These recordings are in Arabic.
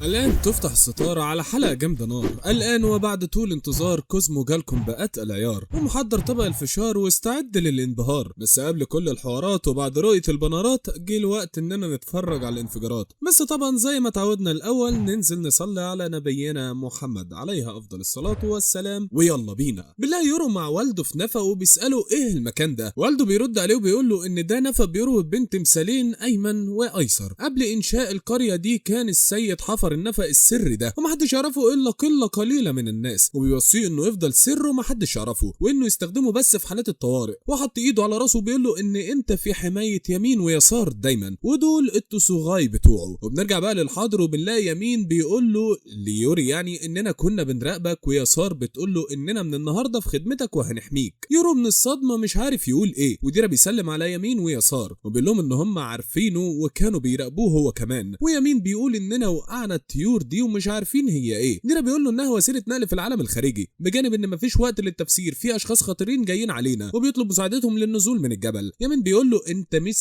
الآن تفتح الستارة على حلقة جامدة نار. الآن وبعد طول انتظار كوزمو جالكم بأتقل عيار ومحضر طبق الفشار واستعد للانبهار. بس قبل كل الحوارات وبعد رؤية البنارات جه الوقت اننا نتفرج على الانفجارات. بس طبعا زي ما تعودنا الأول ننزل نصلي على نبينا محمد عليها أفضل الصلاة والسلام ويلا بينا. بالله يورو مع والده في نفق وبيسأله ايه المكان ده. والده بيرد عليه وبيقول له ان ده نفق بيربط بين تمثالين أيمن وأيسر. قبل إنشاء القرية دي كان السيد حفر النفق السري ده ومحدش يعرفه الا قله قليله من الناس، وبيوصيه انه يفضل سره ومحدش يعرفه وانه يستخدمه بس في حالات الطوارئ. وحط ايده على راسه وبيقول له ان انت في حمايه يمين ويسار دايما، ودول التسوغاي بتوعه. وبنرجع بقى للحاضر وبنلاقي يمين بيقول له ليوري يعني اننا كنا بنراقبك، ويسار بتقول له اننا من النهارده في خدمتك وهنحميك. يورو من الصدمه مش عارف يقول ايه، وديرا بيسلم على يمين ويسار وبيقول لهم ان هم عارفينه وكانوا بيراقبوه هو كمان. ويمين بيقول اننا وقعنا الطيور دي ومش عارفين هي ايه. ديرا بيقول له انها وسيله نقل في العالم الخارجي، بجانب ان مفيش وقت للتفسير، في اشخاص خطيرين جايين علينا وبيطلب مساعدتهم للنزول من الجبل. يمين بيقول له انت مش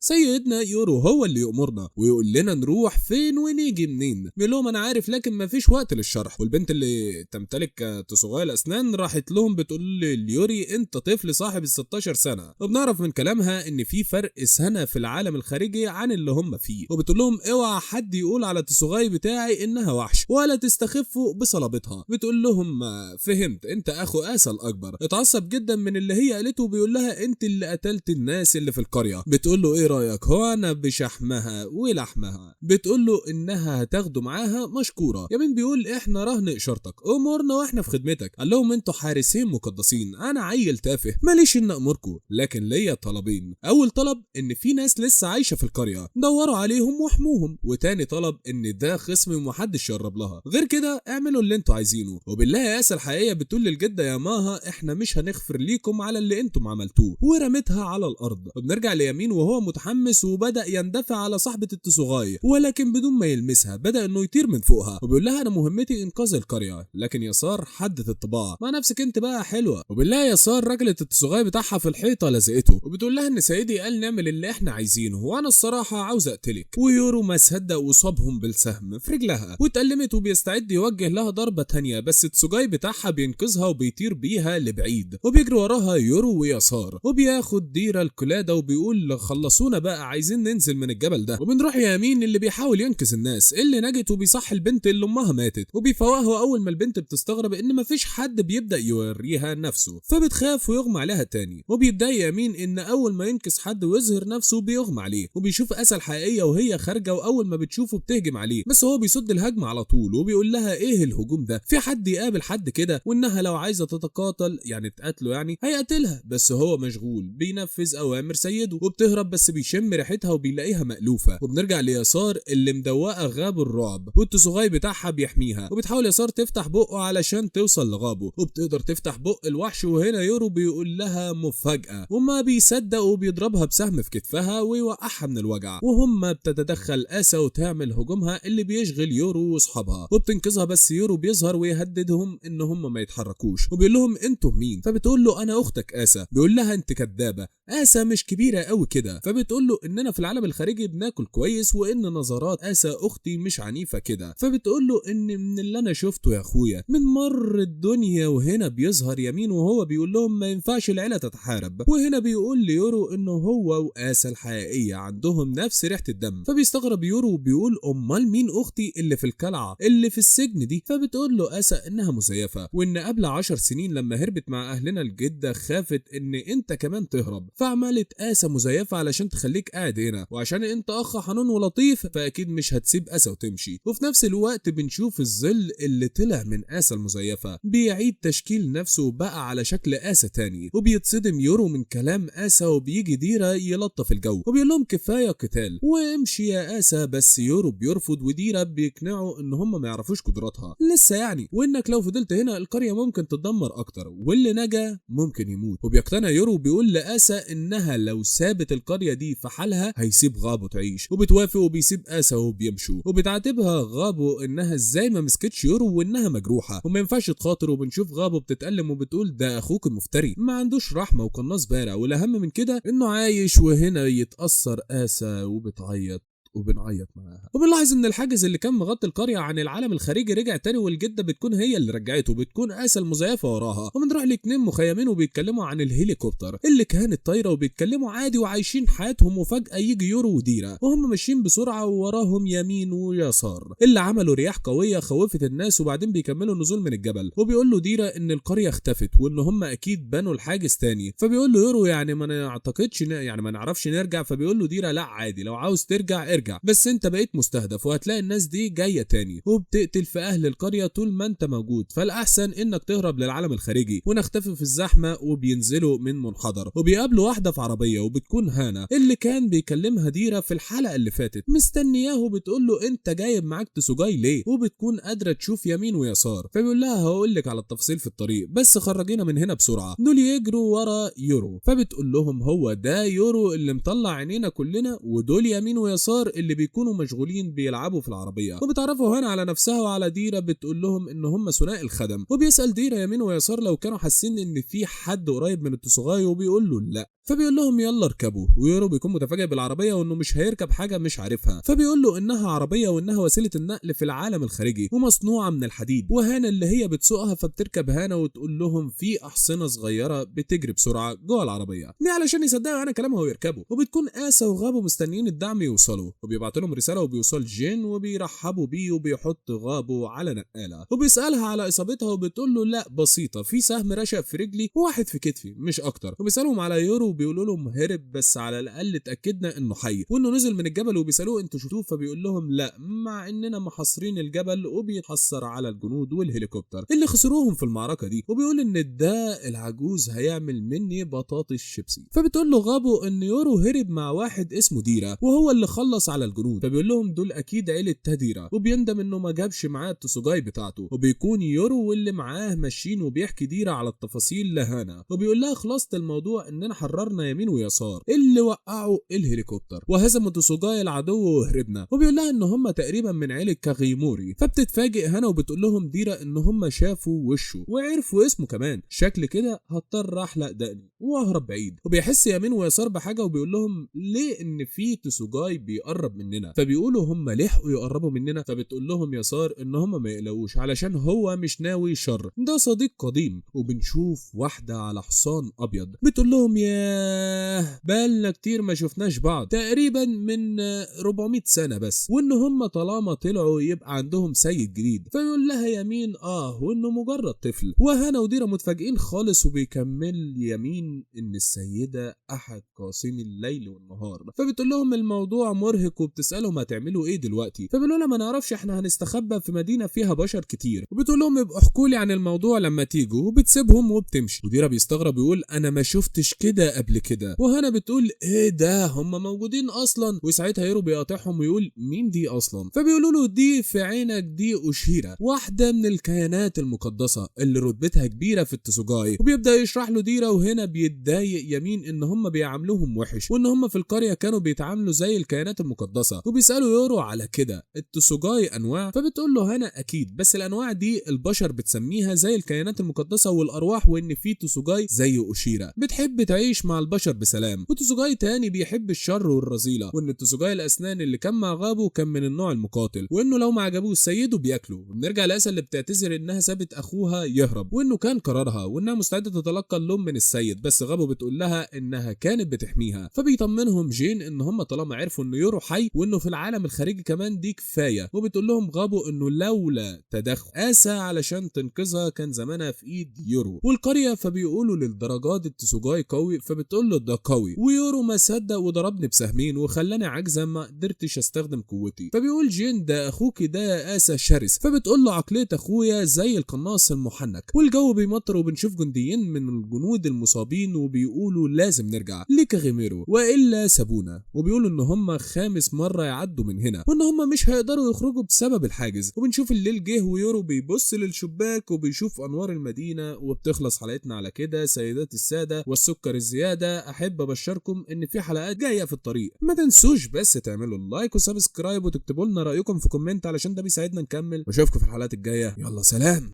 سيدنا يورو هو اللي يأمرنا ويقول لنا نروح فين ونيجي منين. بيقول لهم انا عارف لكن مفيش وقت للشرح. والبنت اللي تمتلك تصغير الاسنان راحت لهم بتقول ليوري انت طفل صاحب ال 16 سنه، وبنعرف من كلامها ان في فرق سنه في العالم الخارجي عن اللي هم فيه. وبتقول لهم اوعى حد يقول على التصغير بتاعي انها وحش ولا تستخفوا بصلابتها. بتقول لهم فهمت انت اخو اسا الاكبر. اتعصب جدا من اللي هي قالته وبيقول لها انت اللي قتلت الناس اللي في القريه. بتقول له ايه رايك هو انا بشحمها ولحمها. بتقول له انها هتاخده معاها مشكوره. يمين بيقول احنا رهن اشارتك امورنا واحنا في خدمتك. قال لهم انتوا حارسين مقدسين، انا عيل تافه ماليش ان امركم، لكن ليا طلبين. اول طلب ان في ناس لسه عايشه في القريه دوروا عليهم واحموهم، وتاني طلب ان ده خصم ومحدش يقرب لها، غير كده اعملوا اللي انتوا عايزينه. وبالله يا اسا الحقيقيه بتقول للجده يا ماها احنا مش هنغفر ليكم على اللي انتم عملتوه، ورمتها على الارض. وبنرجع ليمين وهو متحمس وبدا يندفع على صاحبه التصغاي، ولكن بدون ما يلمسها بدا انه يطير من فوقها وبيقول لها انا مهمتي انقاذ القريه. لكن يسار حدت الطباع مع نفسك انت بقى حلوه. وبالله يسار رجلت التصغاي بتاعها في الحيطه لزقته وبتقول لها ان سيدي قال نعمل اللي احنا عايزينه وانا الصراحه عاوز اقتلك. ويورو ما صدق وصابهم بالسهم في رجلها واتألمت وبيستعد يوجه لها ضربه تانية، بس التسوجاي بتاعها بينقذها وبيطير بيها لبعيد وبيجري وراها يورو ويسار. وبياخد ديرا القلاده وبيقول خلصونا بقى عايزين ننزل من الجبل ده. وبنروح يمين اللي بيحاول ينقذ الناس اللي نجت وبيصحي البنت اللي امها ماتت وبيفوقها. اول ما البنت بتستغرب ان مفيش حد بيبدا يوريها نفسه فبتخاف ويغمى عليها تاني. وبيتضايق يمين ان اول ما ينقذ حد ويظهر نفسه بيغمى عليه وبيشوف اسا الحقيقيه وهي خارجه، واول ما بتشوفه بتهجم عليه بس هو بيصد الهجمه على طول وبيقول لها ايه الهجوم ده، في حد يقابل حد كده، وانها لو عايزه تتقاتل يعني تقاتله يعني هيقتلها، بس هو مشغول بينفذ اوامر سيده. وبتهرب بس بيشم ريحتها وبيلاقيها مألوفه. وبنرجع ليسار اللي مدوقه غاب الرعب والتصغير بتاعها بيحميها، وبتحاول يسار تفتح بقه علشان توصل لغابه وبتقدر تفتح بق الوحش. وهنا يورو بيقول لها مفاجاه وما بيصدق وبيضربها بسهم في كتفها ويوقعها من الوجع. وهم بتتدخل اسا وتعمل هجومها اللي بيشغل يورو واصحابها وبتنقذها، بس يورو بيظهر ويهددهم ان هم ما يتحركوش وبيقول لهم انتم مين. فبتقول له انا اختك اسا. بيقول لها انت كدابه، اسا مش كبيره قوي كده. فبتقول له اننا في العالم الخارجي بناكل كويس وان نظرات اسا اختي مش عنيفه كده. فبتقول له ان من اللي انا شفته يا اخويا من مر الدنيا. وهنا بيظهر يمين وهو بيقول لهم ما ينفعش العيله تتحارب. وهنا بيقول ليورو انه هو واسا الحقيقيه عندهم نفس ريحه الدم. فبيستغرب يورو وبيقول امال مين اختي اللي في القلعه اللي في السجن دي. فبتقول له اسا انها مزيفه وان قبل 10 سنين لما هربت مع اهلنا الجده خافت ان انت كمان تهرب، فعملت اسا مزيفه علشان تخليك قاعد هنا، وعشان انت اخ حنون ولطيف فاكيد مش هتسيب اسا وتمشي. وفي نفس الوقت بنشوف الظل اللي طلع من اسا المزيفه بيعيد تشكيل نفسه بقى على شكل اسا تاني. وبيتصدم يورو من كلام اسا وبيجي ديرا يلطف الجو وبيقول لهم كفايه قتال وامشي يا اسا. بس يورو بيرفض وديرا بيقنعوا ان هم ما يعرفوش قدراتها لسه يعني، وانك لو فضلت هنا القريه ممكن تتدمر اكتر واللي نجا ممكن يموت. وبيقتنع يورو وبيقول لاسا انها لو سابت القريه دي في حالها هيسيب غابو تعيش. وبتوافق وبيسيب اسا وبيمشوا وبتعاتبها غابو انها ازاي ما مسكتش يورو وانها مجروحه وما ينفعش تخاطر. وبنشوف غابو بتتألم وبتقول ده اخوك المفتري ما عندوش رحمه وقناص بارع، والاهم من كده انه عايش. وهنا يتأثر اسا وبتعيط وبنعيط معاها. وبنلاحظ ان الحاجز اللي كان مغطي القريه عن العالم الخارجي رجع تاني، والجده بتكون هي اللي رجعته، بتكون آسا المزيفه وراها. وبنروح لاتنين مخيمين وبيتكلموا عن الهليكوبتر اللي كانت طايره، وبيتكلموا عادي وعايشين حياتهم، وفجاه يجي يورو وديرا وهم ماشيين بسرعه ووراهم يمين ويسار اللي عملوا رياح قويه خوفت الناس. وبعدين بيكملوا النزول من الجبل، وبيقول له ديرا ان القريه اختفت وان هم اكيد بنوا الحاجز تاني. فبيقول له يورو يعني ما نعتقدش يعني ما نعرفش نرجع. فبيقول له ديرا لا عادي، لو عاوز ترجع ارجع، بس انت بقيت مستهدف وهتلاقي الناس دي جايه تاني وبتقتل في اهل القريه طول ما انت موجود، فالاحسن انك تهرب للعالم الخارجي ونختفي في الزحمه. وبينزلوا من منحدر وبيقابلوا واحده في عربيه، وبتكون هانا اللي كان بيكلمها ديرا في الحلقه اللي فاتت، مستنياه وبتقول له انت جايب معاك تسوجاي ليه؟ وبتكون قادره تشوف يمين ويسار. فبيقول لها هقول لك على التفاصيل في الطريق، بس خرجينا من هنا بسرعه. دول يجروا ورا يورو، فبتقول لهم هو ده يورو اللي مطلع عينينا كلنا، ودول يمين ويسار اللي بيكونوا مشغولين بيلعبوا في العربيه. وبتعرفوا هنا على نفسها وعلى ديرا، بتقول لهم ان هم ثنائي الخدم. وبيسال ديرا يمين ويسار لو كانوا حاسين ان في حد قريب من التسوغاي، وبيقول له لا. فبيقول لهم يلا اركبوا، ويورو بيكون متفاجئ بالعربيه وانه مش هيركب حاجه مش عارفها. فبيقول له انها عربيه وانها وسيله النقل في العالم الخارجي ومصنوعه من الحديد. وهانا اللي هي بتسوقها، فبتركب هانا وتقول لهم في احصنه صغيره بتجري بسرعه جوه العربيه دي علشان يصدقوا انا كلامها ويركبوا. وبتكون آسا وغابو مستنيين الدعم يوصلوا، وبيبعت لهم رساله وبيوصل جين وبيرحبوا بيه، وبيحط غابو على نقاله وبيسالها على اصابتها، وبتقول له لا بسيطه، في سهم رشق في رجلي وواحد في كتفي مش اكتر. وبيسالهم على يورو وبيقولوا لهم هرب، بس على الاقل اتاكدنا انه حي وانه نزل من الجبل. وبيسالوه انتوا شفتوه؟ فبيقول لهم لا، مع اننا محاصرين الجبل. وبيتحسر على الجنود والهليكوبتر اللي خسروهم في المعركه دي، وبيقول ان ده العجوز هيعمل مني بطاطس شيبسي. فبتقول له غابو ان يورو هرب مع واحد اسمه ديرا وهو اللي خلص على الجنود. فبيقول لهم دول اكيد عيله تاديرا، وبيندم انه ما جابش معاه التسوجاي بتاعته. وبيكون يورو واللي معاه ماشيين، وبيحكي ديرا على التفاصيل لهانا، وبيقول لها خلاصه الموضوع اننا حررنا يمين ويسار اللي وقعوا الهليكوبتر وهزموا تسوجاي العدو وهربنا. وبيقول لها ان هم تقريبا من عيله كاغيموري. فبتتفاجئ هانا وبتقول لهم ديرا ان هم شافوا وشه وعرفوا اسمه كمان. شكل كده هضطر احلق دقني واهرب بعيد. وبيحس يمين ويسار بحاجه، وبيقول لهم ليه ان في تسوجاي بيقرب مننا. فبيقولوا هم لحقوا يقربوا مننا. فبتقول لهم يسار ان هم ما يقلقوش علشان هو مش ناوي شر، ده صديق قديم. وبنشوف واحده على حصان ابيض بتقول لهم ياه بقالنا كتير ما شفناش بعض، تقريبا من 400 سنه بس، وان هم طالما طلعوا يبقى عندهم سيد جديد. فيقول لها يمين وانه مجرد طفل. وهنا وديرا متفاجئين خالص. وبيكمل يمين ان السيده احد قاسمي الليل والنهار. فبتقول لهم الموضوع مرهق، وبتسالهم هتعملوا ايه دلوقتي. فبيقولوا لها ما نعرفش، احنا هنستخبى في مدينه فيها بشر كتير. وبتقول لهم يبقوا احكوا لي عن الموضوع لما تيجوا. وبتسيبهم وبتمشي. وديرا بيستغرب يقول انا ما شفتش كده قبل كده. وهنا بتقول ايه ده هم موجودين اصلا. وساعتها يورو بيقاطعهم ويقول مين دي اصلا. فبيقولوا له دي في عينك دي اوشيرا، واحده من الكيانات المقدسه اللي رتبتها كبيره في التسوجاي. وبيبدا يشرح له ديرا. وهنا بيتضايق يمين ان هم بيعاملوهم وحش، وان هم في القريه كانوا بيتعاملوا زي الكيانات المقدسه. وبيسالوا يورو على كده التسوجاي انواع. فبتقول له هنا اكيد، بس الانواع دي البشر بتسميها زي الكيانات المقدسه والارواح، وان في تسوجاي زي اوشيرا بتحب تعيش مع البشر بسلام، وتسوجاي تاني بيحب الشر والرذيله. وان التسوجاي الاسنان اللي كان مع غابو كان من النوع المقاتل، وانه لو ما عجبوش سيده بياكله. وبنرجع لاسا اللي بتعتذر انها سابت اخوها يهرب، وانه كان قرارها، وانها مستعده تتلقى اللوم من السيد. بس غابو بتقول لها انها كانت بتحميها. فبيطمنهم جين ان هم طالما عرفوا انه يورو حي وانه في العالم الخارجي كمان دي كفايه. وبتقول لهم غابو انه لولا تدخل آسا علشان تنقذها كان زمانها في ايد يورو والقريه. فبيقولوا للدرجات التسوجاي قوي. فبتقول له ده قوي، ويورو ما صدق وضربني بسهمين وخلاني عاجزه ما قدرتش استخدم قوتي. فبيقول جين ده اخوكي ده يا آسا شرس. فبتقول له عقليه اخويا زي القناص المحنك. والجو بيمطر وبنشوف جنديين من الجنود المصابين، وبيقولوا لازم نرجع لكاغيميرو والا سابونا. وبيقولوا ان هم خامس مره يعدوا من هنا، وان هم مش هيقدروا يخرجوا بسبب الحاجز. وبنشوف الليل جه، ويورو بيبص للشباك وبيشوف انوار المدينه. وبتخلص حلقتنا على كده سيدات الساده والسكر الزياده. احب ابشركم ان في حلقات جايه في الطريق، ما تنسوش بس تعملوا اللايك وسبسكرايب وتكتبوا لنا رايكم في كومنت علشان ده بيساعدنا نكمل. واشوفكم في الحلقات الجايه، يلا سلام.